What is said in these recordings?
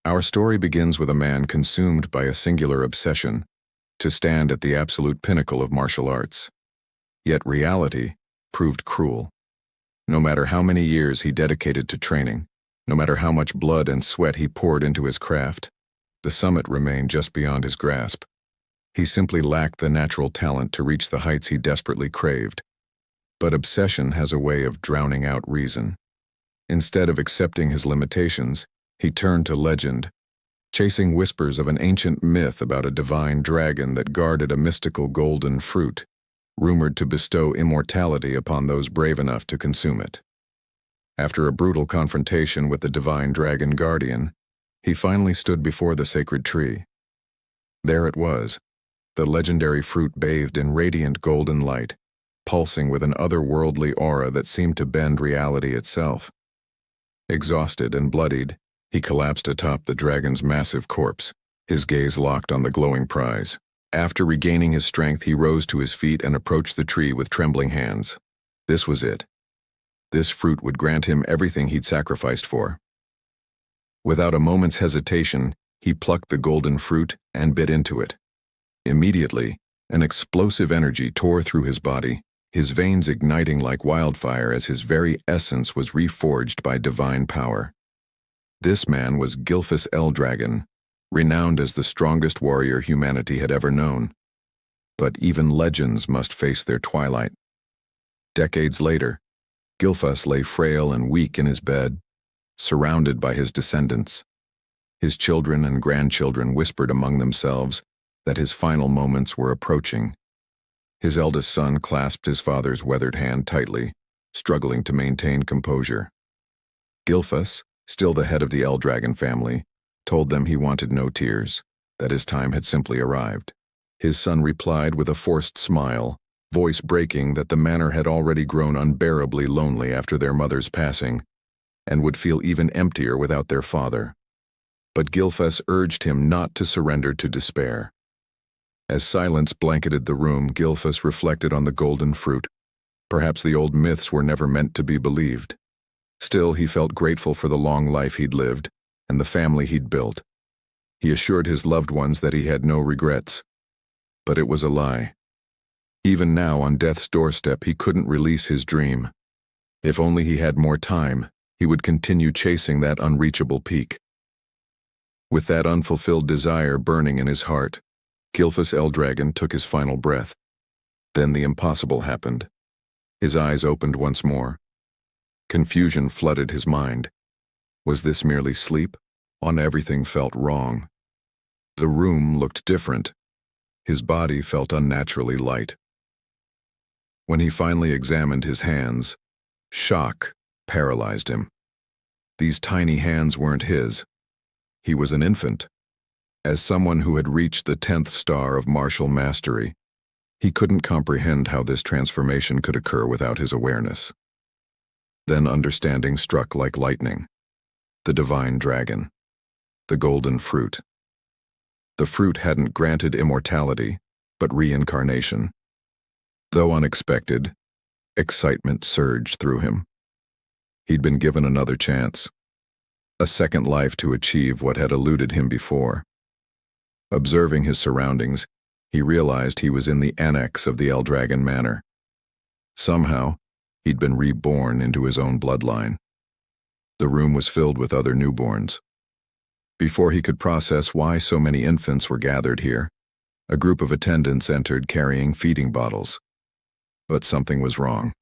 Our story begins with a man consumed by a singular obsession to stand at the absolute pinnacle of martial arts. Yet reality proved cruel. No matter how many years he dedicated to training, no matter how much blood and sweat he poured into his craft, the summit remained just beyond his grasp. He simply lacked the natural talent to reach the heights he desperately craved. But obsession has a way of drowning out reason. Instead of accepting his limitations, he turned to legend, chasing whispers of an ancient myth about a divine dragon that guarded a mystical golden fruit, rumored to bestow immortality upon those brave enough to consume it. After a brutal confrontation with the divine dragon guardian, he finally stood before the sacred tree. There it was, the legendary fruit bathed in radiant golden light, pulsing with an otherworldly aura that seemed to bend reality itself. Exhausted and bloodied, he collapsed atop the dragon's massive corpse, his gaze locked on the glowing prize. After regaining his strength, he rose to his feet and approached the tree with trembling hands. This was it. This fruit would grant him everything he'd sacrificed for. Without a moment's hesitation, he plucked the golden fruit and bit into it. Immediately, an explosive energy tore through his body, his veins igniting like wildfire as his very essence was reforged by divine power. This man was Gilfus Eldragon, renowned as the strongest warrior humanity had ever known. But even legends must face their twilight. Decades later, Gilfus lay frail and weak in his bed, surrounded by his descendants. His children and grandchildren whispered among themselves that his final moments were approaching. His eldest son clasped his father's weathered hand tightly, struggling to maintain composure. Gilfus, still the head of the Eldragon family, told them he wanted no tears, that his time had simply arrived. His son replied with a forced smile, voice breaking that the manor had already grown unbearably lonely after their mother's passing, and would feel even emptier without their father. But Gilfus urged him not to surrender to despair. As silence blanketed the room, Gilfus reflected on the golden fruit. Perhaps the old myths were never meant to be believed. Still, he felt grateful for the long life he'd lived and the family he'd built. He assured his loved ones that he had no regrets. But it was a lie. Even now, on death's doorstep, he couldn't release his dream. If only he had more time, he would continue chasing that unreachable peak. With that unfulfilled desire burning in his heart, Gilfus Eldragon took his final breath. Then the impossible happened. His eyes opened once more. Confusion flooded his mind. Was this merely sleep? Everything felt wrong. The room looked different. His body felt unnaturally light. When he finally examined his hands, shock paralyzed him. These tiny hands weren't his. He was an infant. As someone who had reached the 10th star of martial mastery, he couldn't comprehend how this transformation could occur without his awareness. Then understanding struck like lightning. The divine dragon. The golden fruit. The fruit hadn't granted immortality, but reincarnation. Though unexpected, excitement surged through him. He'd been given another chance. A second life to achieve what had eluded him before. Observing his surroundings, he realized he was in the annex of the Eldragon Manor. Somehow, he'd been reborn into his own bloodline. The room was filled with other newborns. Before he could process why so many infants were gathered here, a group of attendants entered carrying feeding bottles. But something was wrong.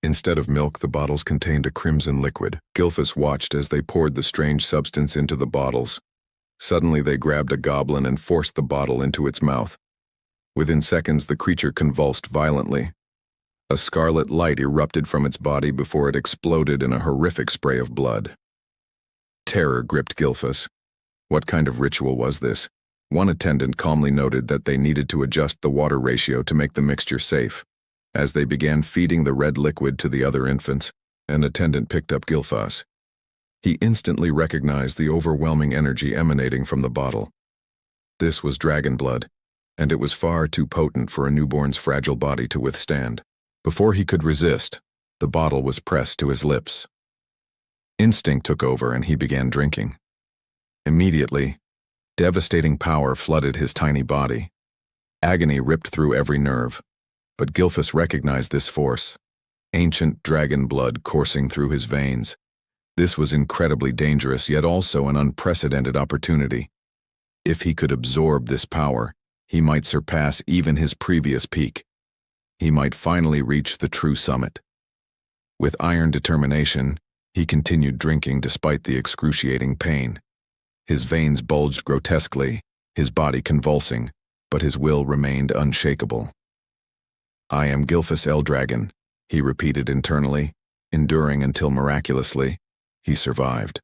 Instead of milk, the bottles contained a crimson liquid. Gilfus watched as they poured the strange substance into the bottles. Suddenly they grabbed a goblin and forced the bottle into its mouth. Within seconds, the creature convulsed violently. A scarlet light erupted from its body before it exploded in a horrific spray of blood. Terror gripped Gilfus. What kind of ritual was this? One attendant calmly noted that they needed to adjust the water ratio to make the mixture safe. As they began feeding the red liquid to the other infants, an attendant picked up Gilfus. He instantly recognized the overwhelming energy emanating from the bottle. This was dragon blood, and it was far too potent for a newborn's fragile body to withstand. Before he could resist, the bottle was pressed to his lips. Instinct took over and he began drinking. Immediately, devastating power flooded his tiny body. Agony ripped through every nerve, but Gilfus recognized this force, ancient dragon blood coursing through his veins. This was incredibly dangerous, yet also an unprecedented opportunity. If he could absorb this power, he might surpass even his previous peak. He might finally reach the true summit. With iron determination, he continued drinking despite the excruciating pain. His veins bulged grotesquely, his body convulsing, but his will remained unshakable. "I am Gilfus Eldragon," he repeated internally, enduring until miraculously, he survived.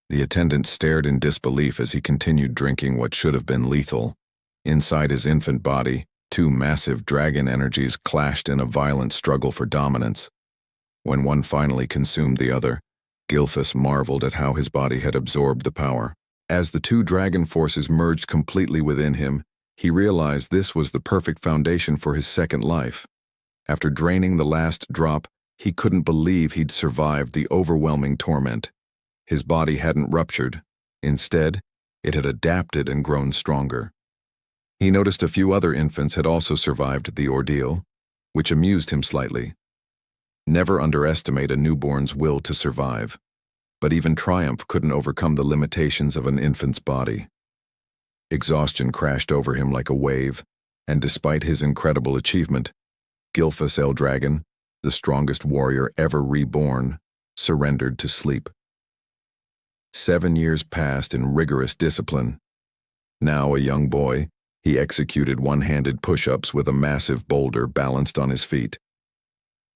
The attendant stared in disbelief as he continued drinking what should have been lethal. Inside his infant body, two massive dragon energies clashed in a violent struggle for dominance. When one finally consumed the other, Gilfus marveled at how his body had absorbed the power. As the two dragon forces merged completely within him, he realized this was the perfect foundation for his second life. After draining the last drop, he couldn't believe he'd survived the overwhelming torment. His body hadn't ruptured. Instead, it had adapted and grown stronger. He noticed a few other infants had also survived the ordeal, which amused him slightly. Never underestimate a newborn's will to survive, but even triumph couldn't overcome the limitations of an infant's body. Exhaustion crashed over him like a wave, and despite his incredible achievement, Gilfus Eldragon, the strongest warrior ever reborn, surrendered to sleep. 7 years passed in rigorous discipline. Now a young boy, he executed one-handed push-ups with a massive boulder balanced on his feet.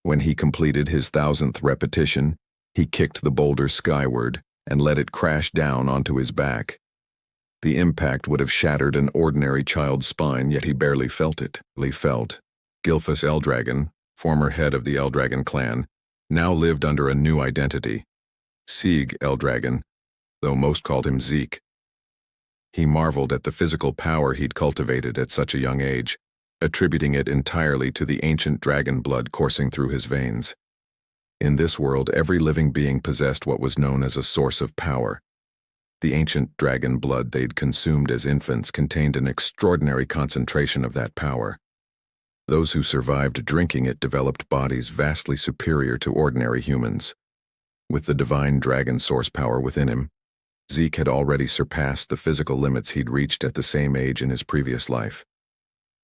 When he completed his 1,000th repetition, he kicked the boulder skyward and let it crash down onto his back. The impact would have shattered an ordinary child's spine, yet he barely felt it. Gilfus Eldragon, former head of the Eldragon clan, now lived under a new identity, Sieg Eldragon, though most called him Zeke. He marveled at the physical power he'd cultivated at such a young age, attributing it entirely to the ancient dragon blood coursing through his veins. In this world, every living being possessed what was known as a source of power. The ancient dragon blood they'd consumed as infants contained an extraordinary concentration of that power. Those who survived drinking it developed bodies vastly superior to ordinary humans. With the divine dragon source power within him, Zeke had already surpassed the physical limits he'd reached at the same age in his previous life.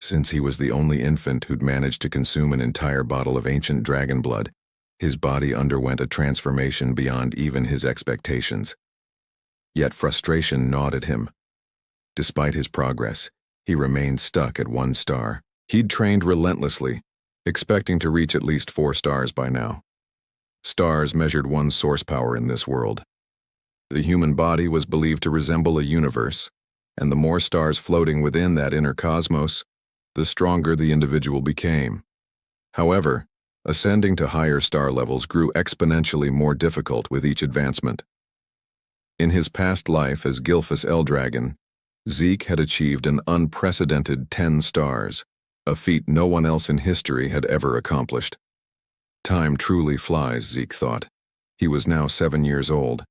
Since he was the only infant who'd managed to consume an entire bottle of ancient dragon blood, his body underwent a transformation beyond even his expectations. Yet frustration gnawed at him. Despite his progress, he remained stuck at 1 star. He'd trained relentlessly, expecting to reach at least 4 stars by now. Stars measured one's source power in this world. The human body was believed to resemble a universe, and the more stars floating within that inner cosmos, the stronger the individual became. However, ascending to higher star levels grew exponentially more difficult with each advancement. In his past life as Gilfus Eldragon, Zeke had achieved an unprecedented 10 stars, a feat no one else in history had ever accomplished. Time truly flies, Zeke thought. He was now 7 years old.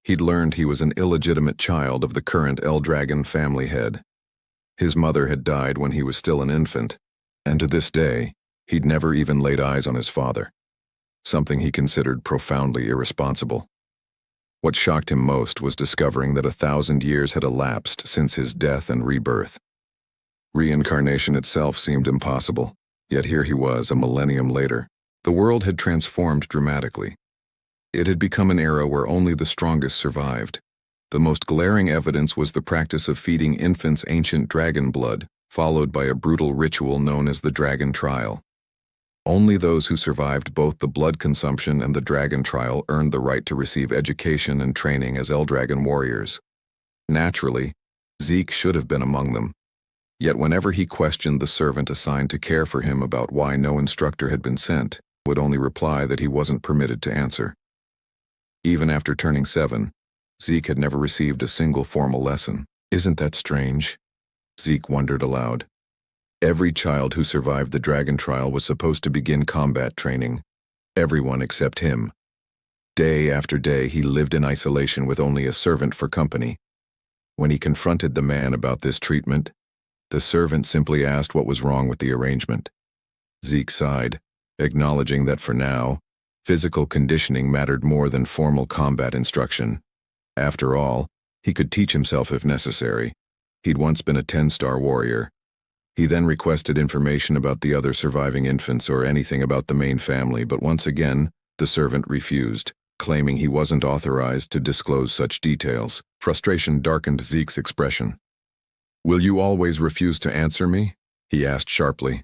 He'd learned he was an illegitimate child of the current Eldragon family head. His mother had died when he was still an infant, and to this day, he'd never even laid eyes on his father, something he considered profoundly irresponsible. What shocked him most was discovering that 1,000 years had elapsed since his death and rebirth. Reincarnation itself seemed impossible, yet here he was a millennium later. The world had transformed dramatically. It had become an era where only the strongest survived. The most glaring evidence was the practice of feeding infants ancient dragon blood, followed by a brutal ritual known as the dragon trial. Only those who survived both the blood consumption and the dragon trial earned the right to receive education and training as Eldragon warriors. Naturally, Zeke should have been among them. Yet whenever he questioned the servant assigned to care for him about why no instructor had been sent, would only reply that he wasn't permitted to answer. Even after turning 7, Zeke had never received a single formal lesson. Isn't that strange? Zeke wondered aloud. Every child who survived the dragon trial was supposed to begin combat training. Everyone except him. Day after day he lived in isolation with only a servant for company, When he confronted the man about this treatment, the servant simply asked what was wrong with the arrangement. Zeke sighed, acknowledging that for now, physical conditioning mattered more than formal combat instruction. After all, he could teach himself if necessary. He'd once been a 10-star warrior. He then requested information about the other surviving infants or anything about the main family, but once again, the servant refused, claiming he wasn't authorized to disclose such details. Frustration darkened Zeke's expression. "Will you always refuse to answer me?" he asked sharply.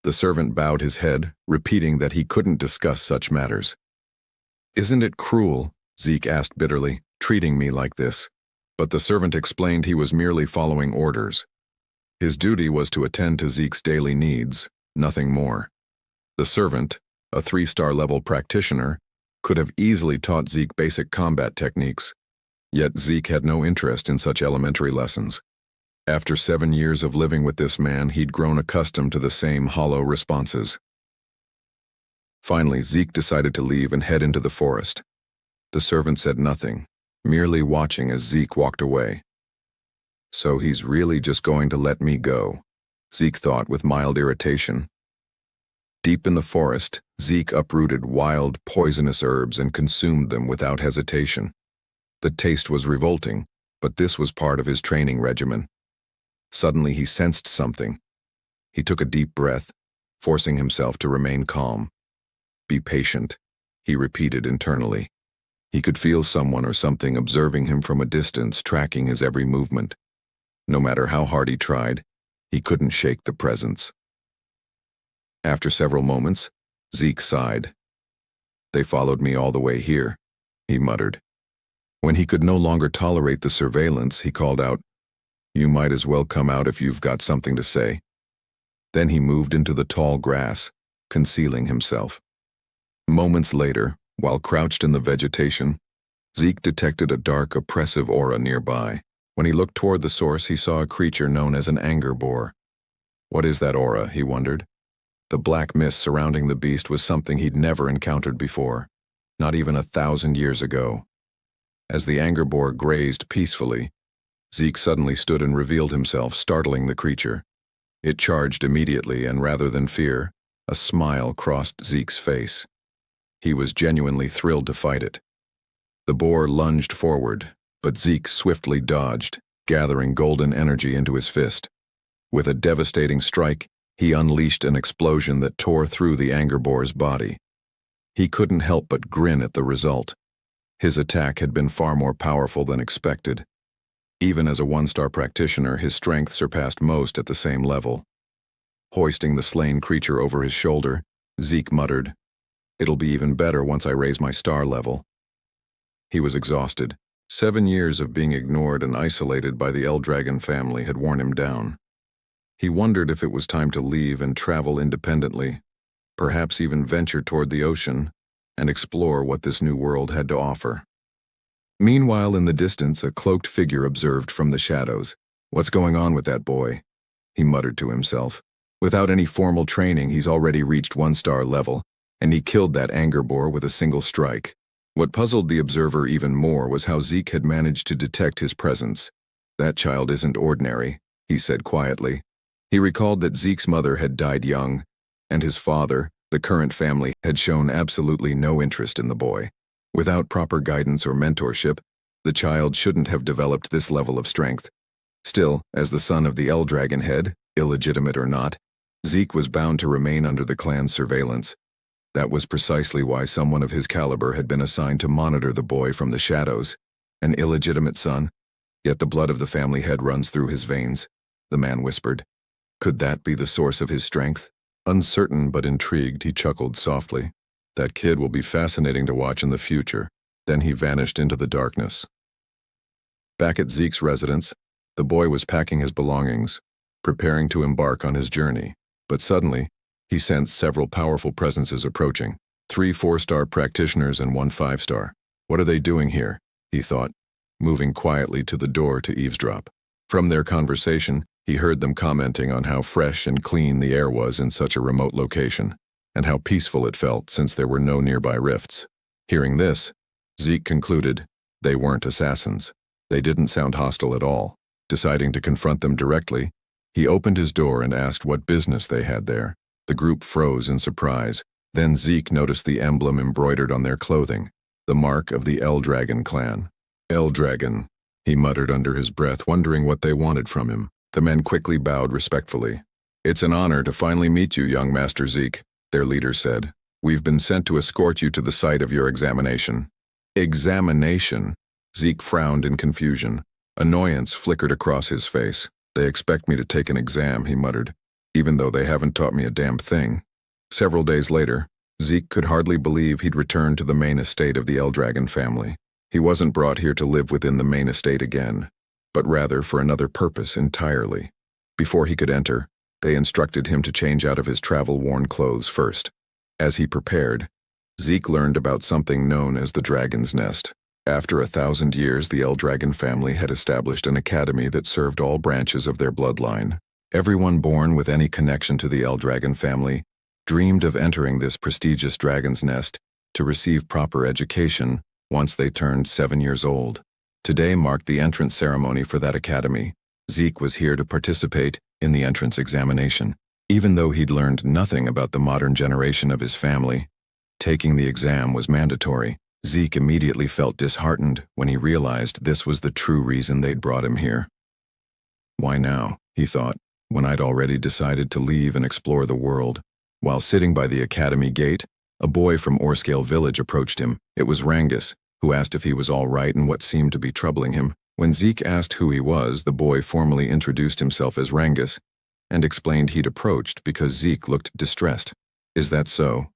The servant bowed his head, repeating that he couldn't discuss such matters. "Isn't it cruel," Zeke asked bitterly, "treating me like this?" But the servant explained he was merely following orders. His duty was to attend to Zeke's daily needs, nothing more. The servant, a 3-star level practitioner, could have easily taught Zeke basic combat techniques, yet Zeke had no interest in such elementary lessons. After 7 years of living with this man, he'd grown accustomed to the same hollow responses. Finally, Zeke decided to leave and head into the forest. The servant said nothing, merely watching as Zeke walked away. So he's really just going to let me go, Zeke thought with mild irritation. Deep in the forest, Zeke uprooted wild, poisonous herbs and consumed them without hesitation. The taste was revolting, but this was part of his training regimen. Suddenly he sensed something. He took a deep breath, forcing himself to remain calm. "Be patient," he repeated internally. He could feel someone or something observing him from a distance, tracking his every movement. No matter how hard he tried, he couldn't shake the presence. After several moments, Zeke sighed. "They followed me all the way here," he muttered. When he could no longer tolerate the surveillance, he called out, "You might as well come out if you've got something to say." Then he moved into the tall grass, concealing himself. Moments later, while crouched in the vegetation, Zeke detected a dark, oppressive aura nearby. When he looked toward the source, he saw a creature known as an anger boar. What is that aura, he wondered. The black mist surrounding the beast was something he'd never encountered before, not even 1,000 years ago. As the anger boar grazed peacefully, Zeke suddenly stood and revealed himself, startling the creature. It charged immediately, and rather than fear, a smile crossed Zeke's face. He was genuinely thrilled to fight it. The boar lunged forward, but Zeke swiftly dodged, gathering golden energy into his fist. With a devastating strike, he unleashed an explosion that tore through the anger boar's body. He couldn't help but grin at the result. His attack had been far more powerful than expected. Even as a 1-star practitioner, his strength surpassed most at the same level. Hoisting the slain creature over his shoulder, Zeke muttered, "It'll be even better once I raise my star level." He was exhausted. 7 years of being ignored and isolated by the Eldragon family had worn him down. He wondered if it was time to leave and travel independently, perhaps even venture toward the ocean and explore what this new world had to offer. Meanwhile, in the distance, a cloaked figure observed from the shadows. "What's going on with that boy?" he muttered to himself. "Without any formal training, he's already reached 1-star level, and he killed that anger boar with a single strike." What puzzled the observer even more was how Zeke had managed to detect his presence. "That child isn't ordinary," he said quietly. He recalled that Zeke's mother had died young, and his father, the current family, had shown absolutely no interest in the boy. Without proper guidance or mentorship, the child shouldn't have developed this level of strength. Still, as the son of the Eldragon head, illegitimate or not, Zeke was bound to remain under the clan's surveillance. That was precisely why someone of his caliber had been assigned to monitor the boy from the shadows. An illegitimate son, yet the blood of the family head runs through his veins, the man whispered. Could that be the source of his strength? Uncertain but intrigued, he chuckled softly. That kid will be fascinating to watch in the future. Then he vanished into the darkness. Back at Zeke's residence, the boy was packing his belongings, preparing to embark on his journey. But suddenly, he sensed several powerful presences approaching. 3 4-star practitioners and 1 5-star. What are they doing here? He thought, moving quietly to the door to eavesdrop. From their conversation, he heard them commenting on how fresh and clean the air was in such a remote location, and how peaceful it felt since there were no nearby rifts. Hearing this, Zeke concluded they weren't assassins. They didn't sound hostile at all. Deciding to confront them directly, he opened his door and asked what business they had there. The group froze in surprise. Then Zeke noticed the emblem embroidered on their clothing, the mark of the L-Dragon clan. L-Dragon, he muttered under his breath, wondering what they wanted from him. The men quickly bowed respectfully. "It's an honor to finally meet you, young Master Zeke," their leader said. "We've been sent to escort you to the site of your examination." Examination? Zeke frowned in confusion. Annoyance flickered across his face. "They expect me to take an exam," he muttered, "even though they haven't taught me a damn thing." Several days later, Zeke could hardly believe he'd returned to the main estate of the L-Dragon family. He wasn't brought here to live within the main estate again, but rather for another purpose entirely. Before he could enter, they instructed him to change out of his travel-worn clothes first. As he prepared, Zeke learned about something known as the Dragon's Nest. After 1,000 years, the L-Dragon family had established an academy that served all branches of their bloodline. Everyone born with any connection to the L-Dragon family dreamed of entering this prestigious dragon's nest to receive proper education once they turned 7 years old. Today marked the entrance ceremony for that academy. Zeke was here to participate in the entrance examination. Even though he'd learned nothing about the modern generation of his family, taking the exam was mandatory. Zeke immediately felt disheartened when he realized this was the true reason they'd brought him here. Why now, he thought, when I'd already decided to leave and explore the world? While sitting by the academy gate, a boy from Orscale village approached him. It was Rangus, who asked if he was all right and what seemed to be troubling him. When Zeke asked who he was, the boy formally introduced himself as Rangus and explained he'd approached because Zeke looked distressed. "Is that so?"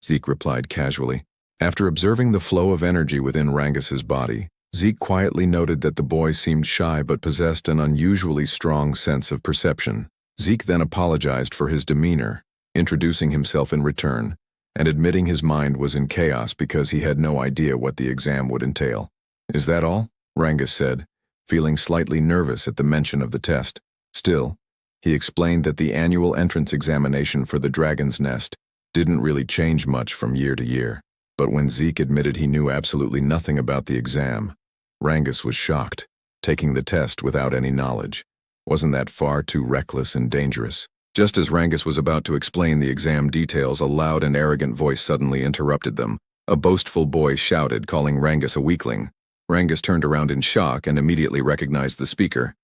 Zeke replied casually. After observing the flow of energy within Rangus's body, Zeke quietly noted that the boy seemed shy but possessed an unusually strong sense of perception. Zeke then apologized for his demeanor, introducing himself in return, and admitting his mind was in chaos because he had no idea what the exam would entail. "Is that all?" Rangus said, feeling slightly nervous at the mention of the test. Still, he explained that the annual entrance examination for the Dragon's Nest didn't really change much from year to year. But when Zeke admitted he knew absolutely nothing about the exam, Rangus was shocked. Taking the test without any knowledge. Wasn't that far too reckless and dangerous? Just as Rangus was about to explain the exam details, a loud and arrogant voice suddenly interrupted them. A boastful boy shouted, calling Rangus a weakling. Rangus turned around in shock and immediately recognized the speaker.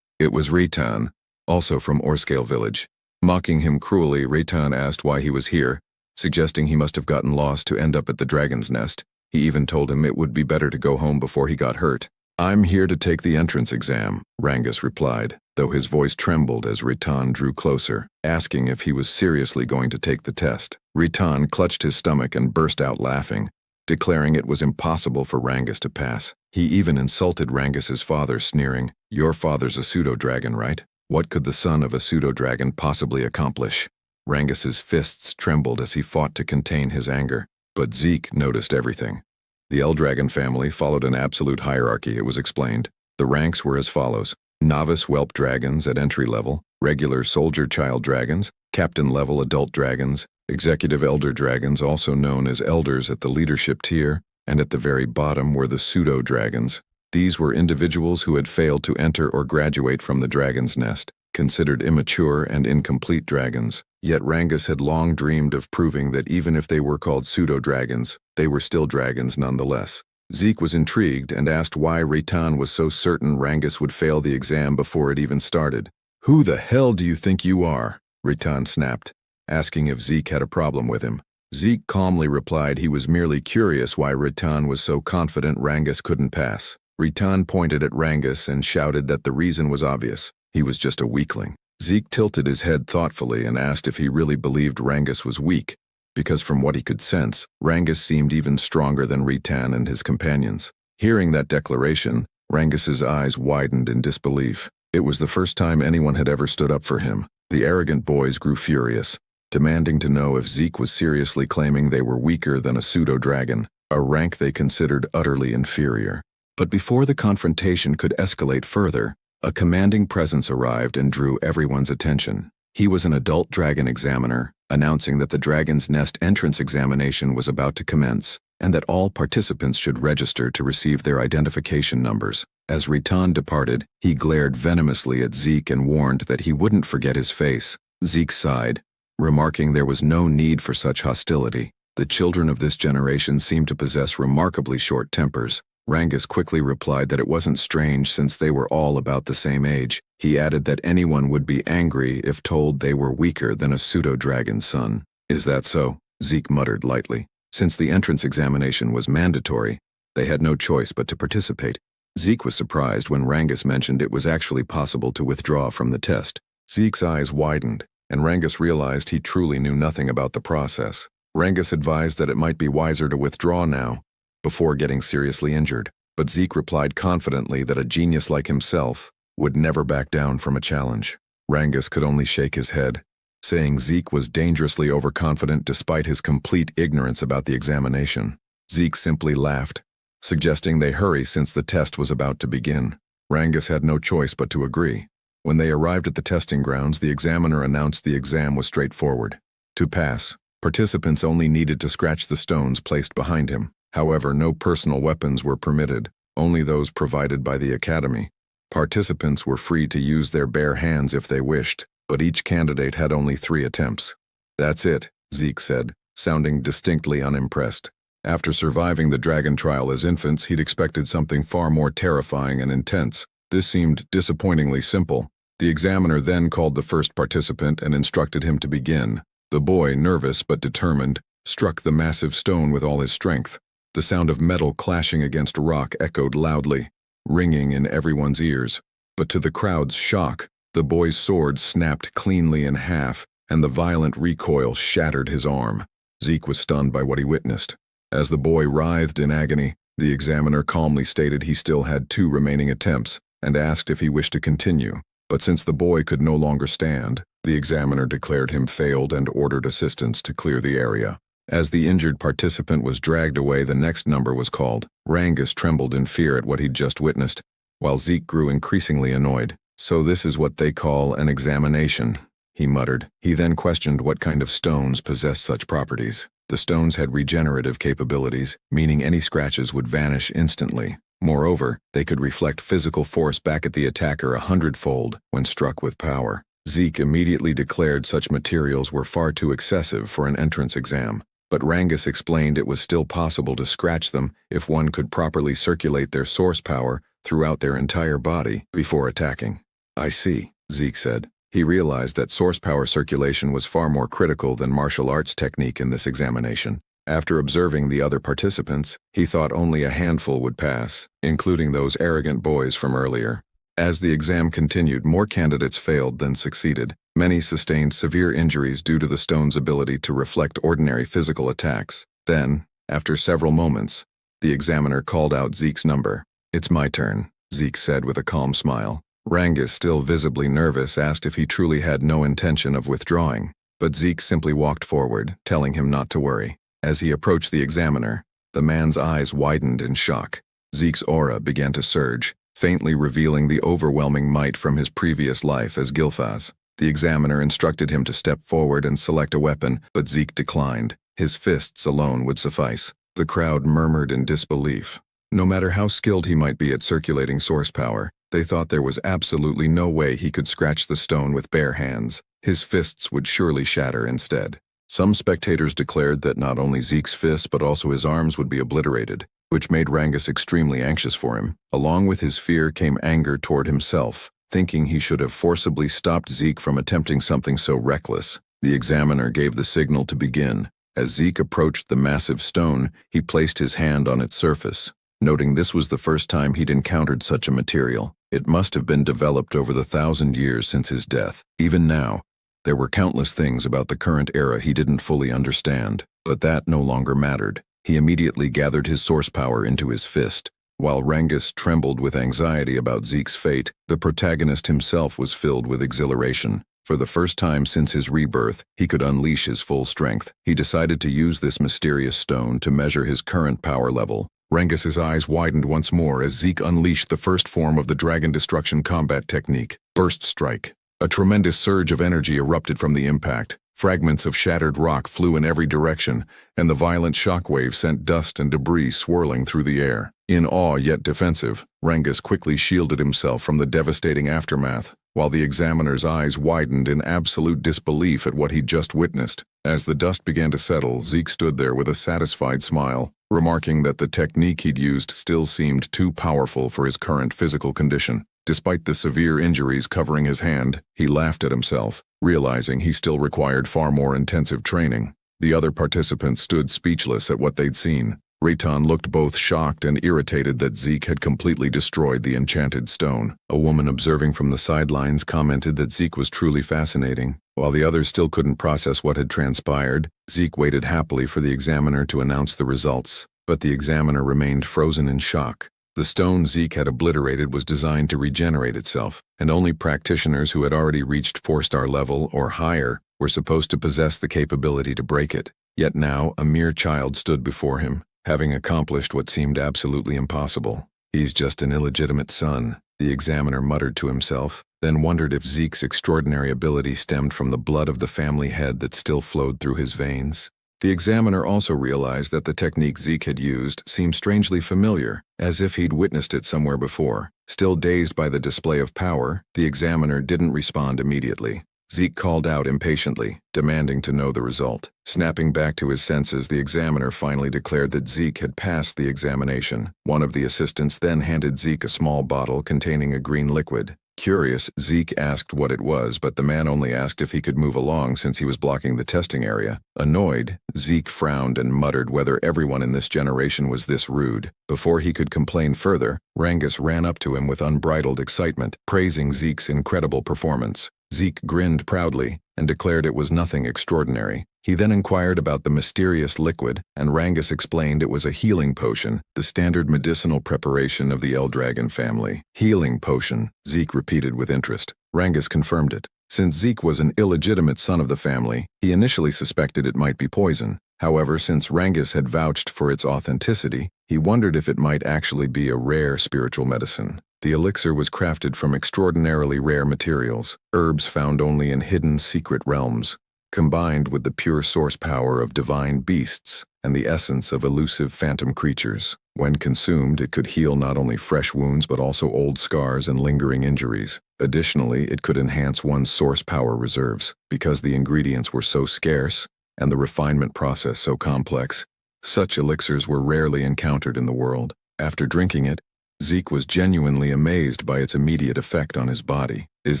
It was Ritan, also from Orscale village. Mocking him cruelly, Ritan asked why he was here, suggesting he must have gotten lost to end up at the Dragon's Nest. He even told him it would be better to go home before he got hurt. "I'm here to take the entrance exam," Rangus replied, though his voice trembled as Ritan drew closer, asking if he was seriously going to take the test. Ritan clutched his stomach and burst out laughing, declaring it was impossible for Rangus to pass. He even insulted Rangus's father, sneering, "Your father's a pseudo-dragon, right? What could the son of a pseudo-dragon possibly accomplish?" Rangus's fists trembled as he fought to contain his anger, but Zeke noticed everything. The L-Dragon family followed an absolute hierarchy, it was explained. The ranks were as follows: novice whelp dragons at entry level, regular soldier child dragons, captain level adult dragons, executive elder dragons, also known as elders, at the leadership tier, and at the very bottom were the pseudo-dragons. These were individuals who had failed to enter or graduate from the Dragon's Nest, considered immature and incomplete dragons. Yet Rangus had long dreamed of proving that even if they were called pseudo-dragons, they were still dragons nonetheless. Zeke was intrigued and asked why Ritan was so certain Rangus would fail the exam before it even started. "Who the hell do you think you are?" Ritan snapped, asking if Zeke had a problem with him. Zeke calmly replied he was merely curious why Ritan was so confident Rangus couldn't pass. Ritan pointed at Rangus and shouted that the reason was obvious. He was just a weakling. Zeke tilted his head thoughtfully and asked if he really believed Rangus was weak, because from what he could sense, Rangus seemed even stronger than Ritan and his companions. Hearing that declaration, Rangus's eyes widened in disbelief. It was the first time anyone had ever stood up for him. The arrogant boys grew furious, demanding to know if Zeke was seriously claiming they were weaker than a pseudo-dragon, a rank they considered utterly inferior. But before the confrontation could escalate further, a commanding presence arrived and drew everyone's attention. He was an adult dragon examiner, announcing that the Dragon's Nest entrance examination was about to commence, and that all participants should register to receive their identification numbers. As Ritan departed, he glared venomously at Zeke and warned that he wouldn't forget his face. Zeke sighed, remarking there was no need for such hostility. The children of this generation seemed to possess remarkably short tempers. Rangus quickly replied that it wasn't strange since they were all about the same age. He added that anyone would be angry if told they were weaker than a pseudo-dragon's son. Is that so? Zeke muttered lightly. Since the entrance examination was mandatory, they had no choice but to participate. Zeke was surprised when Rangus mentioned it was actually possible to withdraw from the test. Zeke's eyes widened, and Rangus realized he truly knew nothing about the process. Rangus advised that it might be wiser to withdraw now, before getting seriously injured, but Zeke replied confidently that a genius like himself would never back down from a challenge. Rangus could only shake his head, saying Zeke was dangerously overconfident despite his complete ignorance about the examination. Zeke simply laughed, suggesting they hurry since the test was about to begin. Rangus had no choice but to agree. When they arrived at the testing grounds, the examiner announced the exam was straightforward. To pass, participants only needed to scratch the stones placed behind him. However, no personal weapons were permitted, only those provided by the academy. Participants were free to use their bare hands if they wished, but each candidate had only 3 attempts. That's it, Zeke said, sounding distinctly unimpressed. After surviving the dragon trial as infants, he'd expected something far more terrifying and intense. This seemed disappointingly simple. The examiner then called the first participant and instructed him to begin. The boy, nervous but determined, struck the massive stone with all his strength. The sound of metal clashing against rock echoed loudly, ringing in everyone's ears. But to the crowd's shock, the boy's sword snapped cleanly in half, and the violent recoil shattered his arm. Zeke was stunned by what he witnessed. As the boy writhed in agony, the examiner calmly stated he still had 2 remaining attempts and asked if he wished to continue. But since the boy could no longer stand, the examiner declared him failed and ordered assistants to clear the area. As the injured participant was dragged away, the next number was called. Rangus trembled in fear at what he'd just witnessed, while Zeke grew increasingly annoyed. "So this is what they call an examination," he muttered. He then questioned what kind of stones possessed such properties. The stones had regenerative capabilities, meaning any scratches would vanish instantly. Moreover, they could reflect physical force back at the attacker 100-fold when struck with power. Zeke immediately declared such materials were far too excessive for an entrance exam, but Rangus explained it was still possible to scratch them if one could properly circulate their source power throughout their entire body before attacking. "I see," Zeke said. He realized that source power circulation was far more critical than martial arts technique in this examination. After observing the other participants, he thought only a handful would pass, including those arrogant boys from earlier. As the exam continued, more candidates failed than succeeded. Many sustained severe injuries due to the stone's ability to reflect ordinary physical attacks. Then, after several moments, the examiner called out Zeke's number. "It's my turn," Zeke said with a calm smile. Rangus, still visibly nervous, asked if he truly had no intention of withdrawing, but Zeke simply walked forward, telling him not to worry. As he approached the examiner, the man's eyes widened in shock. Zeke's aura began to surge, faintly revealing the overwhelming might from his previous life as Gilfaz. The examiner instructed him to step forward and select a weapon, but Zeke declined. His fists alone would suffice. The crowd murmured in disbelief. No matter how skilled he might be at circulating source power, they thought there was absolutely no way he could scratch the stone with bare hands. His fists would surely shatter instead. Some spectators declared that not only Zeke's fists but also his arms would be obliterated, which made Rangus extremely anxious for him. Along with his fear came anger toward himself, thinking he should have forcibly stopped Zeke from attempting something so reckless. The examiner gave the signal to begin. As Zeke approached the massive stone, he placed his hand on its surface, noting this was the first time he'd encountered such a material. It must have been developed over the 1,000 years since his death. Even now, there were countless things about the current era he didn't fully understand, but that no longer mattered. He immediately gathered his source power into his fist. While Rangus trembled with anxiety about Zeke's fate, the protagonist himself was filled with exhilaration. For the first time since his rebirth, he could unleash his full strength. He decided to use this mysterious stone to measure his current power level. Rangus's eyes widened once more as Zeke unleashed the first form of the dragon destruction combat technique, Burst Strike. A tremendous surge of energy erupted from the impact, Fragments of shattered rock flew in every direction, and the violent shockwave sent dust and debris swirling through the air. In awe yet defensive, Reincarnates quickly shielded himself from the devastating aftermath, while the examiner's eyes widened in absolute disbelief at what he'd just witnessed. As the dust began to settle, Zeke stood there with a satisfied smile, remarking that the technique he'd used still seemed too powerful for his current physical condition. Despite the severe injuries covering his hand, he laughed at himself, realizing he still required far more intensive training. The other participants stood speechless at what they'd seen. Rayton looked both shocked and irritated that Zeke had completely destroyed the enchanted stone. A woman observing from the sidelines commented that Zeke was truly fascinating. While the others still couldn't process what had transpired, Zeke waited happily for the examiner to announce the results. But the examiner remained frozen in shock. The stone Zeke had obliterated was designed to regenerate itself, and only practitioners who had already reached 4-star level or higher were supposed to possess the capability to break it. Yet now, a mere child stood before him, having accomplished what seemed absolutely impossible. "He's just an illegitimate son," the examiner muttered to himself, then wondered if Zeke's extraordinary ability stemmed from the blood of the family head that still flowed through his veins. The examiner also realized that the technique Zeke had used seemed strangely familiar, as if he'd witnessed it somewhere before. Still dazed by the display of power, the examiner didn't respond immediately. Zeke called out impatiently, demanding to know the result. Snapping back to his senses, the examiner finally declared that Zeke had passed the examination. One of the assistants then handed Zeke a small bottle containing a green liquid. Curious, Zeke asked what it was, but the man only asked if he could move along since he was blocking the testing area. Annoyed, Zeke frowned and muttered whether everyone in this generation was this rude. Before he could complain further, Reincarnates ran up to him with unbridled excitement, praising Zeke's incredible performance. Zeke grinned proudly and declared it was nothing extraordinary. He then inquired about the mysterious liquid, and Reincarnates explained it was a healing potion, the standard medicinal preparation of the Eldragon family. "Healing potion," Zeke repeated with interest. Reincarnates confirmed it. Since Zeke was an illegitimate son of the family, he initially suspected it might be poison. However, since Reincarnates had vouched for its authenticity, he wondered if it might actually be a rare spiritual medicine. The elixir was crafted from extraordinarily rare materials, herbs found only in hidden secret realms, combined with the pure source power of divine beasts and the essence of elusive phantom creatures. When consumed, it could heal not only fresh wounds but also old scars and lingering injuries. Additionally, it could enhance one's source power reserves. Because the ingredients were so scarce and the refinement process so complex, such elixirs were rarely encountered in the world. After drinking it, Zeke was genuinely amazed by its immediate effect on his body. "Is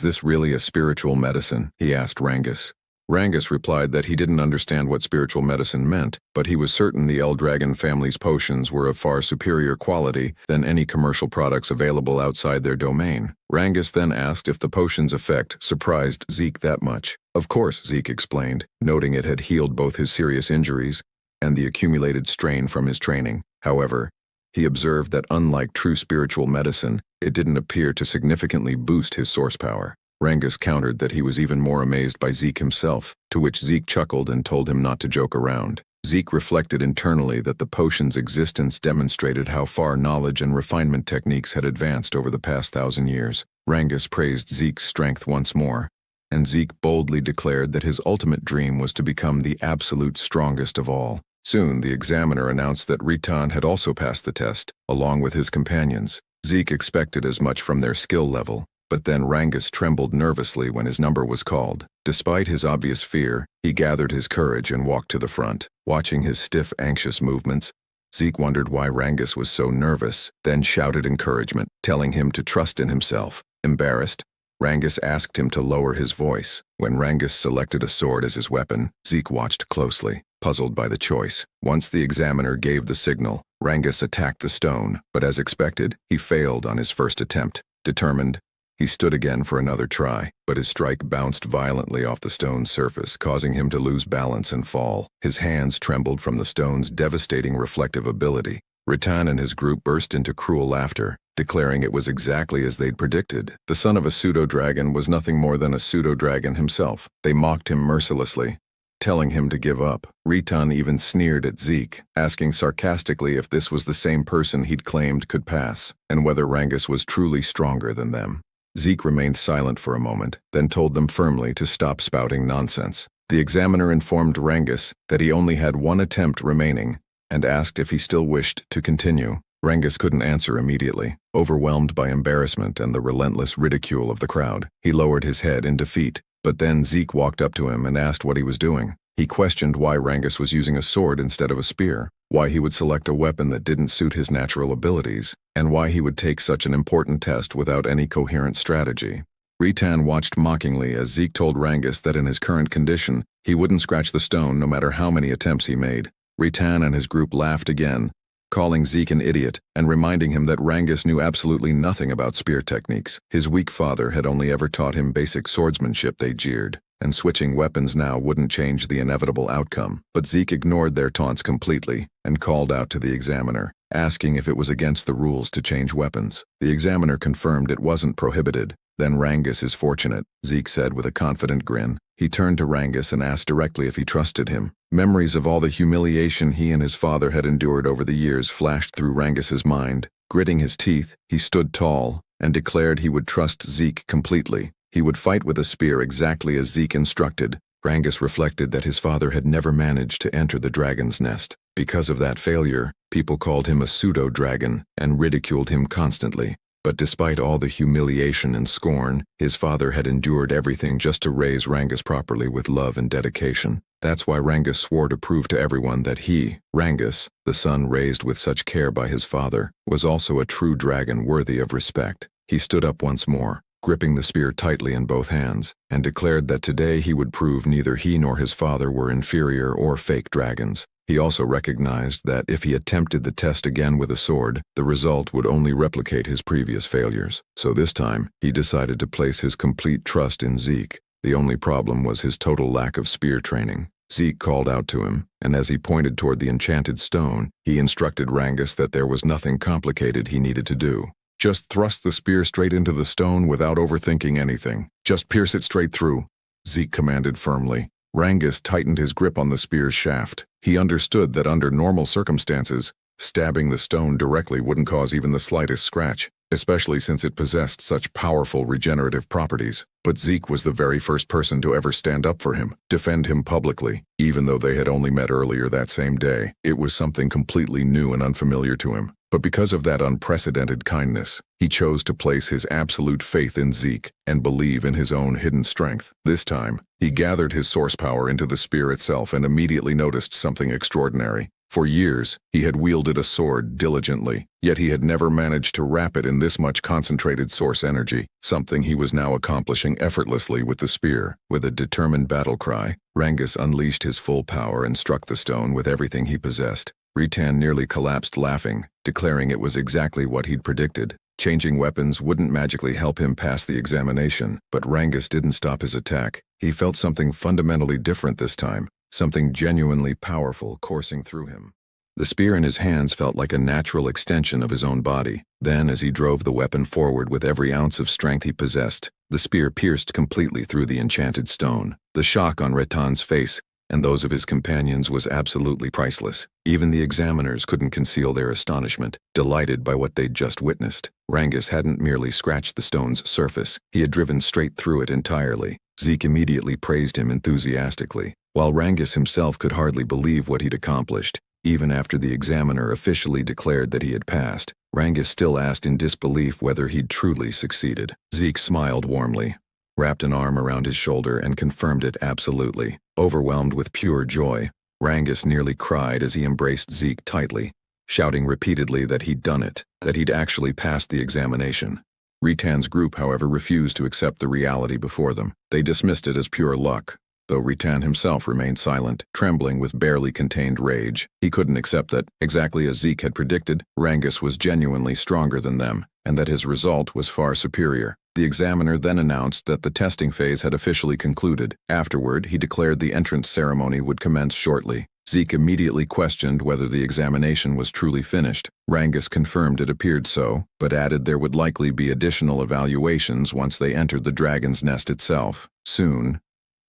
this really a spiritual medicine?" he asked Reincarnates. Reincarnates replied that he didn't understand what spiritual medicine meant, but he was certain the Eldragon family's potions were of far superior quality than any commercial products available outside their domain. Reincarnates then asked if the potion's effect surprised Zeke that much. "Of course," Zeke explained, noting it had healed both his serious injuries and the accumulated strain from his training. However, he observed that unlike true spiritual medicine, it didn't appear to significantly boost his source power. Reincarnates countered that he was even more amazed by Zeke himself, to which Zeke chuckled and told him not to joke around. Zeke reflected internally that the potion's existence demonstrated how far knowledge and refinement techniques had advanced over the past 1,000 years. Reincarnates praised Zeke's strength once more, and Zeke boldly declared that his ultimate dream was to become the absolute strongest of all. Soon, the examiner announced that Reincarnates had also passed the test, along with his companions. Zeke expected as much from their skill level, but then Reincarnates trembled nervously when his number was called. Despite his obvious fear, he gathered his courage and walked to the front. Watching his stiff, anxious movements, Zeke wondered why Reincarnates was so nervous, then shouted encouragement, telling him to trust in himself. Embarrassed, Reincarnates asked him to lower his voice. When Reincarnates selected a sword as his weapon, Zeke watched closely, puzzled by the choice. Once the examiner gave the signal, Reincarnates attacked the stone, but as expected, he failed on his first attempt. Determined, he stood again for another try, but his strike bounced violently off the stone's surface, causing him to lose balance and fall. His hands trembled from the stone's devastating reflective ability. Reincarnates and his group burst into cruel laughter, declaring it was exactly as they'd predicted. The son of a pseudo-dragon was nothing more than a pseudo-dragon himself. They mocked him mercilessly, telling him to give up. Reincarnates even sneered at Zeke, asking sarcastically if this was the same person he'd claimed could pass, and whether Reincarnates was truly stronger than them. Zeke remained silent for a moment, then told them firmly to stop spouting nonsense. The examiner informed Rangus that he only had one attempt remaining and asked if he still wished to continue. Rangus couldn't answer immediately, overwhelmed by embarrassment and the relentless ridicule of the crowd. He lowered his head in defeat, but then Zeke walked up to him and asked what he was doing. He questioned why Rangus was using a sword instead of a spear, why he would select a weapon that didn't suit his natural abilities, and why he would take such an important test without any coherent strategy. Ritan watched mockingly as Zeke told Rangus that in his current condition, he wouldn't scratch the stone no matter how many attempts he made. Ritan and his group laughed again, calling Zeke an idiot and reminding him that Rangus knew absolutely nothing about spear techniques. His weak father had only ever taught him basic swordsmanship, they jeered, and switching weapons now wouldn't change the inevitable outcome. But Zeke ignored their taunts completely and called out to the examiner, asking if it was against the rules to change weapons. The examiner confirmed it wasn't prohibited. Then Rangus is fortunate, Zeke said with a confident grin. He turned to Rangus and asked directly if he trusted him. Memories of all the humiliation he and his father had endured over the years flashed through Rangus's mind. Gritting his teeth, he stood tall and declared he would trust Zeke completely. He would fight with a spear exactly as Zeke instructed. Rangus reflected that his father had never managed to enter the dragon's nest. Because of that failure, people called him a pseudo-dragon and ridiculed him constantly. But despite all the humiliation and scorn, his father had endured everything just to raise Rangus properly with love and dedication. That's why Rangus swore to prove to everyone that he, Rangus, the son raised with such care by his father, was also a true dragon worthy of respect. He stood up once more, gripping the spear tightly in both hands, and declared that today he would prove neither he nor his father were inferior or fake dragons. He also recognized that if he attempted the test again with a sword, the result would only replicate his previous failures. So this time, he decided to place his complete trust in Zeke. The only problem was his total lack of spear training. Zeke called out to him, and as he pointed toward the enchanted stone, he instructed Rangus that there was nothing complicated he needed to do. Just thrust the spear straight into the stone without overthinking anything. Just pierce it straight through, Zeke commanded firmly. Rangus tightened his grip on the spear's shaft. He understood that under normal circumstances, stabbing the stone directly wouldn't cause even the slightest scratch, especially since it possessed such powerful regenerative properties. But Zeke was the very first person to ever stand up for him, defend him publicly, even though they had only met earlier that same day. It was something completely new and unfamiliar to him. But because of that unprecedented kindness, he chose to place his absolute faith in Zeke and believe in his own hidden strength. This time, he gathered his source power into the spear itself and immediately noticed something extraordinary. For years, he had wielded a sword diligently, yet he had never managed to wrap it in this much concentrated source energy, something he was now accomplishing effortlessly with the spear. With a determined battle cry, Rangus unleashed his full power and struck the stone with everything he possessed. Ritan nearly collapsed laughing, declaring it was exactly what he'd predicted. Changing weapons wouldn't magically help him pass the examination, but Rangus didn't stop his attack. He felt something fundamentally different this time, something genuinely powerful coursing through him. The spear in his hands felt like a natural extension of his own body. Then, as he drove the weapon forward with every ounce of strength he possessed, the spear pierced completely through the enchanted stone. The shock on Ritan's face and those of his companions was absolutely priceless. Even the examiners couldn't conceal their astonishment, delighted by what they'd just witnessed. Rangus hadn't merely scratched the stone's surface, he had driven straight through it entirely. Zeke immediately praised him enthusiastically, while Rangus himself could hardly believe what he'd accomplished. Even after the examiner officially declared that he had passed, Rangus still asked in disbelief whether he'd truly succeeded. Zeke smiled warmly, wrapped an arm around his shoulder and confirmed it absolutely. Overwhelmed with pure joy, Rangus nearly cried as he embraced Zeke tightly, shouting repeatedly that he'd done it, that he'd actually passed the examination. Ritan's group, however, refused to accept the reality before them. They dismissed it as pure luck, though Ritan himself remained silent, trembling with barely contained rage. He couldn't accept that, exactly as Zeke had predicted, Rangus was genuinely stronger than them, and that his result was far superior. The examiner then announced that the testing phase had officially concluded. Afterward, he declared the entrance ceremony would commence shortly. Zeke immediately questioned whether the examination was truly finished. Rangus confirmed it appeared so, but added there would likely be additional evaluations once they entered the dragon's nest itself. Soon,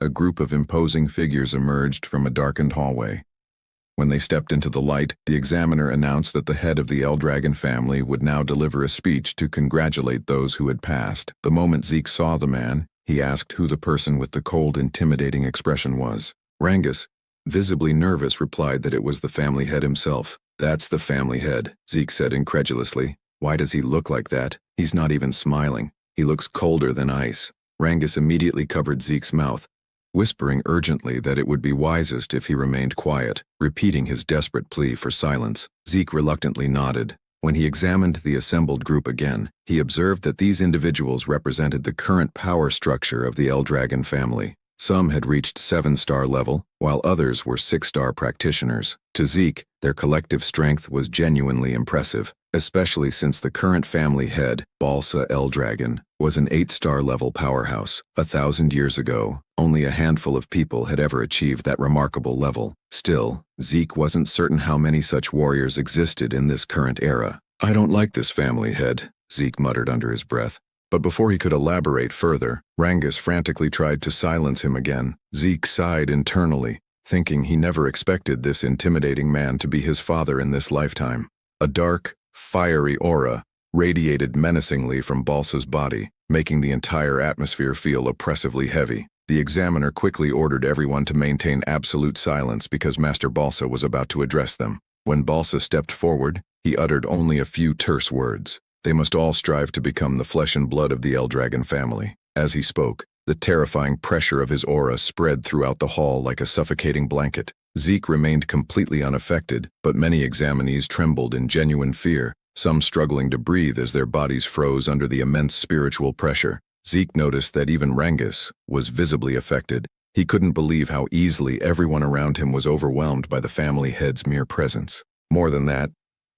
a group of imposing figures emerged from a darkened hallway. When they stepped into the light, the examiner announced that the head of the Eldragon family would now deliver a speech to congratulate those who had passed. The moment Zeke saw the man, He asked who the person with the cold, intimidating expression was. Rangus, visibly nervous, replied that it was the family head himself. "That's the family head," Zeke said incredulously. "Why does he look like that? He's not even smiling. He looks colder than ice." Rangus immediately covered Zeke's mouth, whispering urgently that it would be wisest if he remained quiet, repeating his desperate plea for silence. Zeke reluctantly nodded. When he examined the assembled group again, he observed that these individuals represented the current power structure of the Eldragon family. Some had reached 7-star level, while others were 6-star practitioners. To Zeke, their collective strength was genuinely impressive, especially since the current family head, Balsa Eldragon, was an 8-star level powerhouse. 1,000 years ago, only a handful of people had ever achieved that remarkable level. Still, Zeke wasn't certain how many such warriors existed in this current era. "I don't like this family head," Zeke muttered under his breath. But before he could elaborate further, Rangus frantically tried to silence him again. Zeke sighed internally, thinking he never expected this intimidating man to be his father in this lifetime. A dark, fiery aura radiated menacingly from Balsa's body, making the entire atmosphere feel oppressively heavy. The examiner quickly ordered everyone to maintain absolute silence because Master Balsa was about to address them. When Balsa stepped forward, he uttered only a few terse words. They must all strive to become the flesh and blood of the Eldragon family. As he spoke, the terrifying pressure of his aura spread throughout the hall like a suffocating blanket. Zeke remained completely unaffected, but many examinees trembled in genuine fear, some struggling to breathe as their bodies froze under the immense spiritual pressure. Zeke noticed that even Rangus was visibly affected. He couldn't believe how easily everyone around him was overwhelmed by the family head's mere presence. More than that,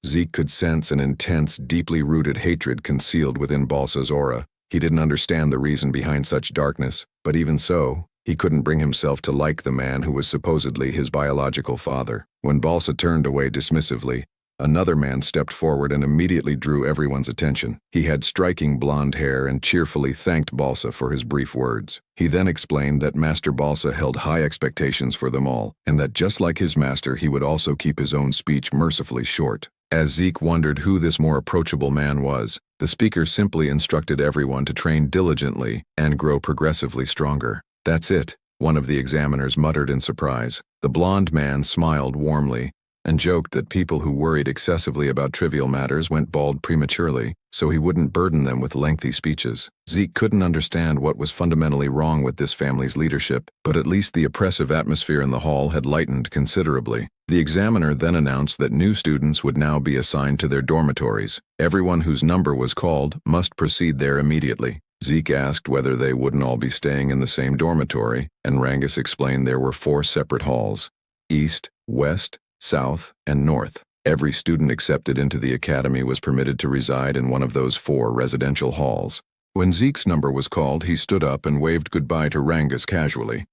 Zeke could sense an intense, deeply rooted hatred concealed within Balsa's aura. He didn't understand the reason behind such darkness, but even so, he couldn't bring himself to like the man who was supposedly his biological father. When Balsa turned away dismissively, another man stepped forward and immediately drew everyone's attention. He had striking blonde hair and cheerfully thanked Balsa for his brief words. He then explained that Master Balsa held high expectations for them all, and that just like his master, he would also keep his own speech mercifully short. As Zeke wondered who this more approachable man was, the speaker simply instructed everyone to train diligently and grow progressively stronger. "That's it," one of the examiners muttered in surprise. The blonde man smiled warmly and joked that people who worried excessively about trivial matters went bald prematurely, so he wouldn't burden them with lengthy speeches. Zeke couldn't understand what was fundamentally wrong with this family's leadership, but at least the oppressive atmosphere in the hall had lightened considerably. The examiner then announced that new students would now be assigned to their dormitories. Everyone whose number was called must proceed there immediately. Zeke asked whether they wouldn't all be staying in the same dormitory, and Rangus explained there were 4 separate halls: East, West, South, and North. Every student accepted into the academy was permitted to reside in one of those 4 residential halls. When Zeke's number was called, he stood up and waved goodbye to Rangus casually.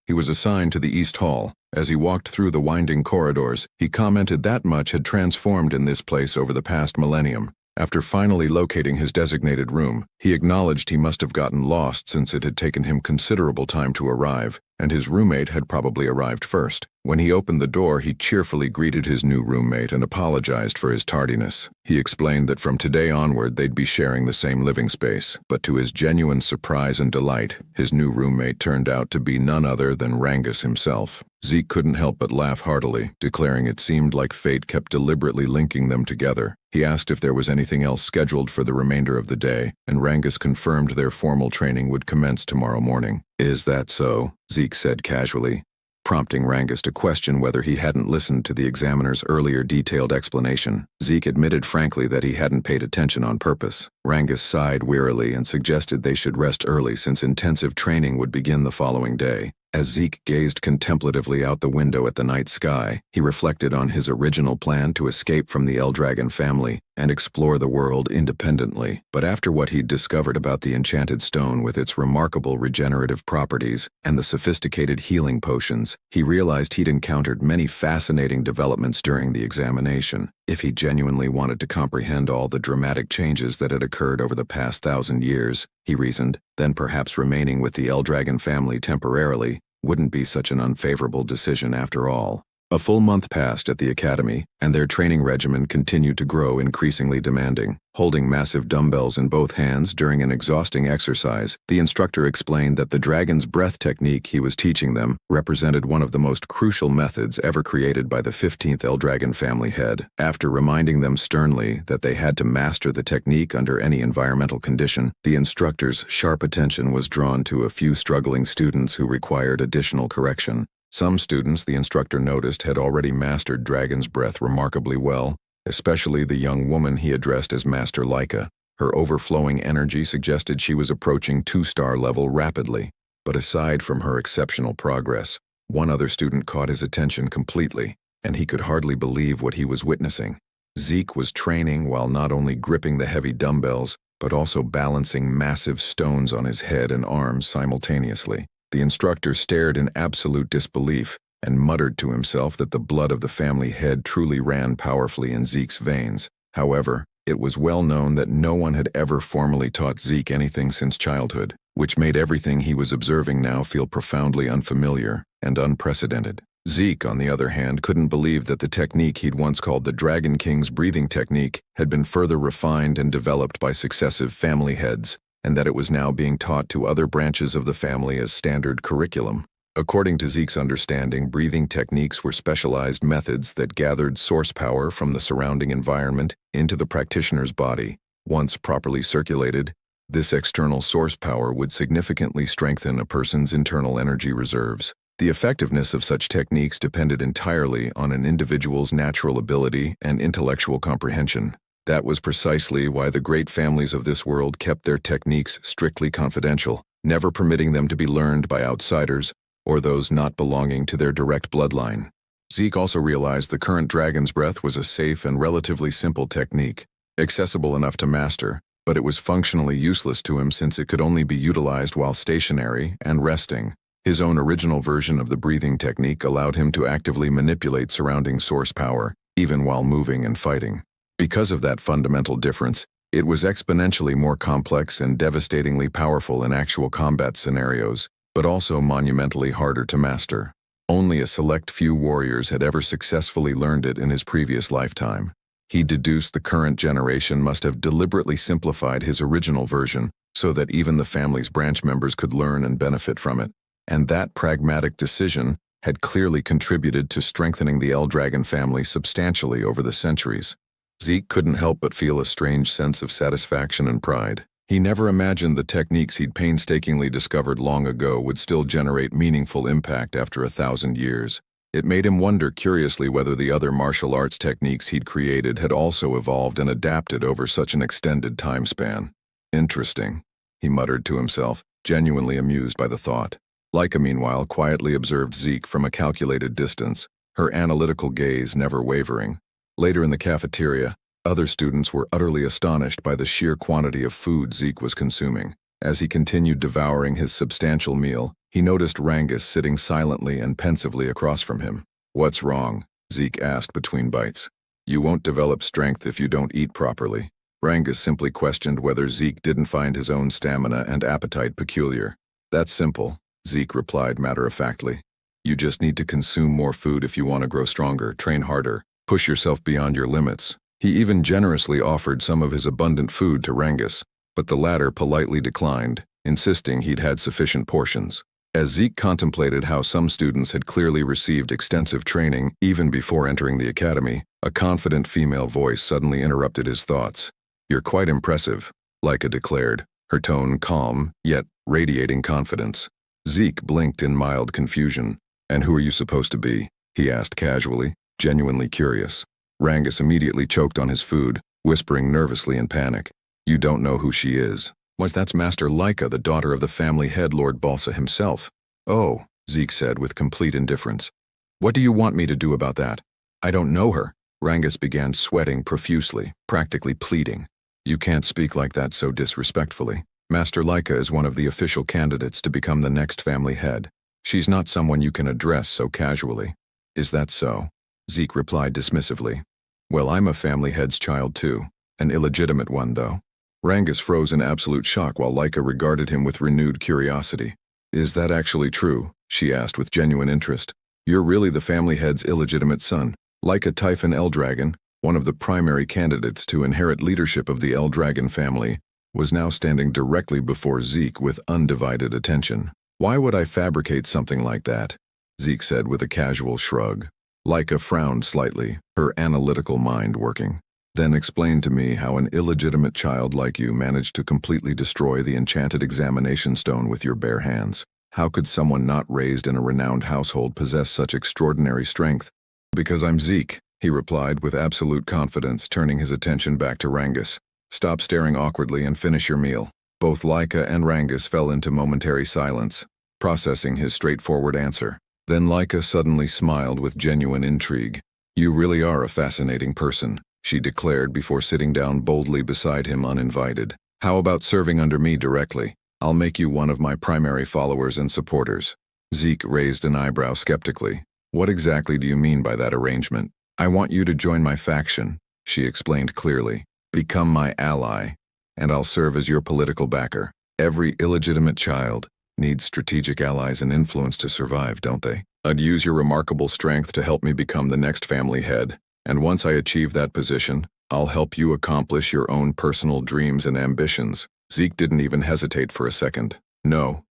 He was assigned to the East Hall. As he walked through the winding corridors, he commented that much had transformed in this place over the past millennium. After finally locating his designated room, he acknowledged he must have gotten lost since it had taken him considerable time to arrive, and his roommate had probably arrived first. When he opened the door, he cheerfully greeted his new roommate and apologized for his tardiness. He explained that from today onward they'd be sharing the same living space, but to his genuine surprise and delight, his new roommate turned out to be none other than Rangus himself. Zeke couldn't help but laugh heartily, declaring it seemed like fate kept deliberately linking them together. He asked if there was anything else scheduled for the remainder of the day, and Rangus confirmed their formal training would commence tomorrow morning. "Is that so?" Zeke said casually, prompting Rangus to question whether he hadn't listened to the examiner's earlier detailed explanation. Zeke admitted frankly that he hadn't paid attention on purpose. Rangus sighed wearily and suggested they should rest early since intensive training would begin the following day. As Zeke gazed contemplatively out the window at the night sky, he reflected on his original plan to escape from the Eldragon family and explore the world independently. But after what he'd discovered about the enchanted stone with its remarkable regenerative properties and the sophisticated healing potions, he realized he'd encountered many fascinating developments during the examination. If he genuinely wanted to comprehend all the dramatic changes that had occurred over the past 1,000 years, he reasoned, then perhaps remaining with the Eldragon family temporarily wouldn't be such an unfavorable decision after all. A full month passed at the academy, and their training regimen continued to grow increasingly demanding. Holding massive dumbbells in both hands during an exhausting exercise, the instructor explained that the dragon's breath technique he was teaching them represented one of the most crucial methods ever created by the 15th Eldragon family head. After reminding them sternly that they had to master the technique under any environmental condition, the instructor's sharp attention was drawn to a few struggling students who required additional correction. Some students, the instructor noticed, had already mastered Dragon's Breath remarkably well, especially the young woman he addressed as Master Leica. Her overflowing energy suggested she was approaching 2-star level rapidly. But aside from her exceptional progress, one other student caught his attention completely, and he could hardly believe what he was witnessing. Zeke was training while not only gripping the heavy dumbbells, but also balancing massive stones on his head and arms simultaneously. The instructor stared in absolute disbelief and muttered to himself that the blood of the family head truly ran powerfully in Zeke's veins. However, it was well known that no one had ever formally taught Zeke anything since childhood, which made everything he was observing now feel profoundly unfamiliar and unprecedented. Zeke, on the other hand, couldn't believe that the technique he'd once called the Dragon King's breathing technique had been further refined and developed by successive family heads, and that it was now being taught to other branches of the family as standard curriculum. According to Zeke's understanding, breathing techniques were specialized methods that gathered source power from the surrounding environment into the practitioner's body. Once properly circulated, this external source power would significantly strengthen a person's internal energy reserves. The effectiveness of such techniques depended entirely on an individual's natural ability and intellectual comprehension. That was precisely why the great families of this world kept their techniques strictly confidential, never permitting them to be learned by outsiders or those not belonging to their direct bloodline. Zeke also realized the current Dragon's Breath was a safe and relatively simple technique, accessible enough to master, but it was functionally useless to him since it could only be utilized while stationary and resting. His own original version of the breathing technique allowed him to actively manipulate surrounding source power, even while moving and fighting. Because of that fundamental difference, it was exponentially more complex and devastatingly powerful in actual combat scenarios, but also monumentally harder to master. Only a select few warriors had ever successfully learned it in his previous lifetime. He deduced the current generation must have deliberately simplified his original version so that even the family's branch members could learn and benefit from it. And that pragmatic decision had clearly contributed to strengthening the Eldragon family substantially over the centuries. Zeke couldn't help but feel a strange sense of satisfaction and pride. He never imagined the techniques he'd painstakingly discovered long ago would still generate meaningful impact after 1,000 years. It made him wonder curiously whether the other martial arts techniques he'd created had also evolved and adapted over such an extended time span. Interesting, he muttered to himself, genuinely amused by the thought. Leica, meanwhile, quietly observed Zeke from a calculated distance, her analytical gaze never wavering. Later in the cafeteria, other students were utterly astonished by the sheer quantity of food Zeke was consuming. As he continued devouring his substantial meal, he noticed Rangus sitting silently and pensively across from him. "What's wrong?" Zeke asked between bites. "You won't develop strength if you don't eat properly." Rangus simply questioned whether Zeke didn't find his own stamina and appetite peculiar. "That's simple," Zeke replied matter-of-factly. "You just need to consume more food if you want to grow stronger, train harder, push yourself beyond your limits." He even generously offered some of his abundant food to Rangus, but the latter politely declined, insisting he'd had sufficient portions. As Zeke contemplated how some students had clearly received extensive training even before entering the academy, a confident female voice suddenly interrupted his thoughts. "You're quite impressive," Leica declared, her tone calm, yet radiating confidence. Zeke blinked in mild confusion. "And who are you supposed to be?" he asked casually, genuinely curious. Rangus immediately choked on his food, whispering nervously in panic. "You don't know who she is." That's Master Leica, the daughter of the family head Lord Balsa himself." "Oh," Zeke said with complete indifference. "What do you want me to do about that?" "I don't know her." Rangus began sweating profusely, practically pleading. "You can't speak like that so disrespectfully. Master Leica is one of the official candidates to become the next family head. She's not someone you can address so casually." "Is that so?" Zeke replied dismissively. "Well, I'm a family head's child too. An illegitimate one, though." Rangus froze in absolute shock while Leica regarded him with renewed curiosity. "Is that actually true?" she asked with genuine interest. You're really the family head's illegitimate son. Like a Typhon Eldragon, one of the primary candidates to inherit leadership of the Eldragon family, was now standing directly before Zeke with undivided attention. Why would I fabricate something like that? Zeke said with a casual shrug. Laika frowned slightly, her analytical mind working. Then explain to me how an illegitimate child like you managed to completely destroy the enchanted examination stone with your bare hands. How could someone not raised in a renowned household possess such extraordinary strength? Because I'm Zeke, he replied with absolute confidence, turning his attention back to Rangus. Stop staring awkwardly and finish your meal. Both Laika and Rangus fell into momentary silence, processing his straightforward answer. Then Laika suddenly smiled with genuine intrigue. You really are a fascinating person, she declared before sitting down boldly beside him uninvited. How about serving under me directly? I'll make you one of my primary followers and supporters. Zeke raised an eyebrow skeptically. What exactly do you mean by that arrangement? I want you to join my faction, she explained clearly. Become my ally, and I'll serve as your political backer. Every illegitimate child needs strategic allies and influence to survive, don't they? I'd use your remarkable strength to help me become the next family head, and once I achieve that position, I'll help you accomplish your own personal dreams and ambitions. Zeke didn't even hesitate for a second. No,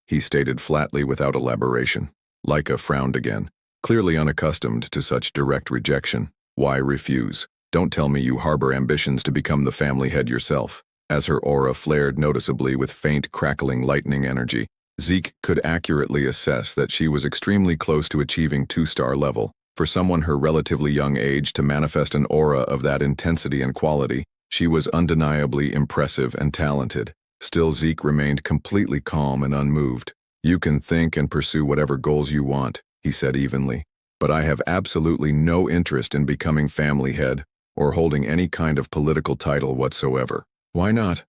he stated flatly without elaboration. Laika frowned again, clearly unaccustomed to such direct rejection. Why refuse? Don't tell me you harbor ambitions to become the family head yourself. As her aura flared noticeably with faint, crackling lightning energy, Zeke could accurately assess that she was extremely close to achieving 2-star level. For someone her relatively young age to manifest an aura of that intensity and quality, she was undeniably impressive and talented. Still, Zeke remained completely calm and unmoved. You can think and pursue whatever goals you want, he said evenly, but I have absolutely no interest in becoming family head or holding any kind of political title whatsoever. Why not?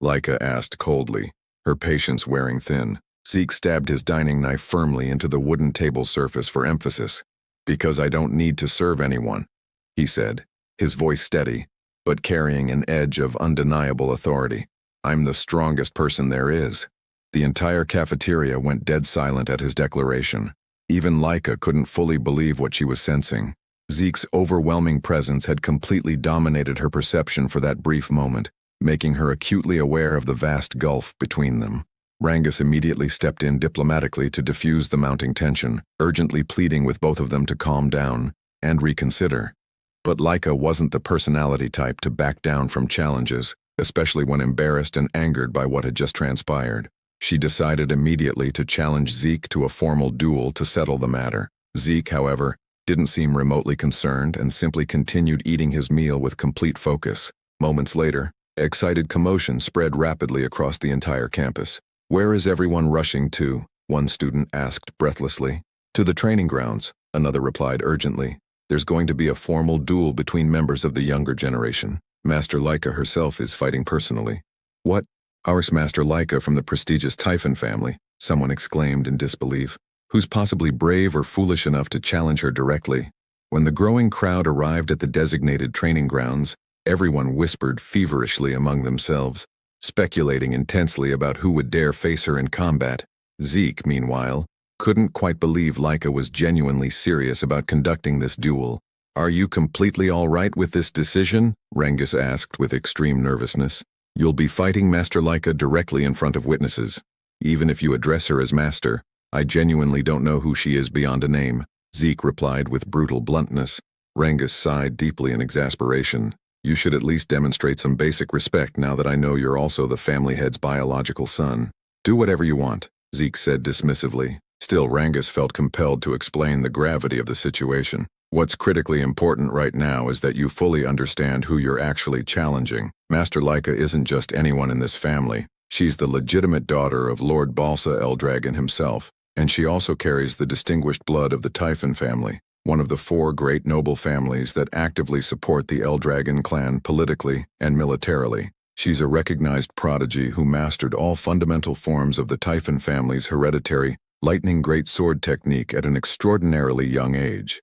Laika asked coldly, her patience wearing thin. Zeke stabbed his dining knife firmly into the wooden table surface for emphasis. Because I don't need to serve anyone, he said, his voice steady, but carrying an edge of undeniable authority. I'm the strongest person there is. The entire cafeteria went dead silent at his declaration. Even Laika couldn't fully believe what she was sensing. Zeke's overwhelming presence had completely dominated her perception for that brief moment, making her acutely aware of the vast gulf between them. Rangus immediately stepped in diplomatically to diffuse the mounting tension, urgently pleading with both of them to calm down and reconsider. But Laika wasn't the personality type to back down from challenges, especially when embarrassed and angered by what had just transpired. She decided immediately to challenge Zeke to a formal duel to settle the matter. Zeke, however, didn't seem remotely concerned and simply continued eating his meal with complete focus. Moments later, excited commotion spread rapidly across the entire campus. Where is everyone rushing to? One student asked breathlessly. To the training grounds, another replied urgently. There's going to be a formal duel between members of the younger generation. Master Laika herself is fighting personally. What? Ours Master Laika from the prestigious Typhon family, someone exclaimed in disbelief. Who's possibly brave or foolish enough to challenge her directly? When the growing crowd arrived at the designated training grounds, everyone whispered feverishly among themselves, speculating intensely about who would dare face her in combat. Zeke, meanwhile, couldn't quite believe Laika was genuinely serious about conducting this duel. Are you completely all right with this decision? Rangus asked with extreme nervousness. You'll be fighting Master Laika directly in front of witnesses. Even if you address her as Master, I genuinely don't know who she is beyond a name, Zeke replied with brutal bluntness. Rangus sighed deeply in exasperation. You should at least demonstrate some basic respect now that I know you're also the family head's biological son. Do whatever you want, Zeke said dismissively. Still, Rangus felt compelled to explain the gravity of the situation. What's critically important right now is that you fully understand who you're actually challenging. Master Laika isn't just anyone in this family. She's the legitimate daughter of Lord Balsa Eldragon himself, and she also carries the distinguished blood of the Typhon family, one of the 4 great noble families that actively support the Eldragon clan politically and militarily. She's a recognized prodigy who mastered all fundamental forms of the Typhon family's hereditary lightning great sword technique at an extraordinarily young age.